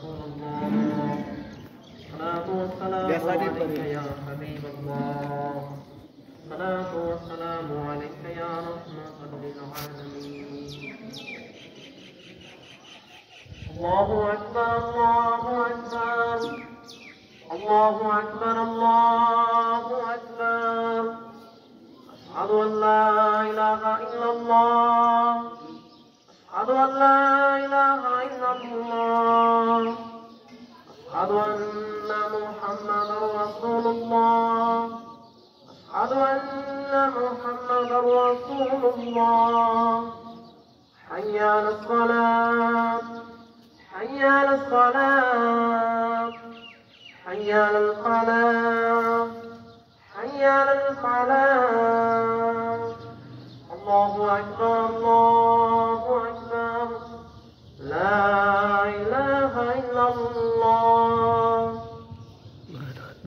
رسول الله الصلاة والسلام عليك يا حبيب الله الصلاة والسلام عليك يا رحمة للعالمين الله أكبر الله أكبر الله أكبر الله أكبر أشهد أن لا إله إلا الله أشهد أن لا إله إلا الله أشهد أن محمدا رسول الله أشهد أن محمدا رسول الله حي على الصلاة حي على الصلاة حي على الفلاح حي على الفلاح الله أكبر الله أكبر لا إله إلا الله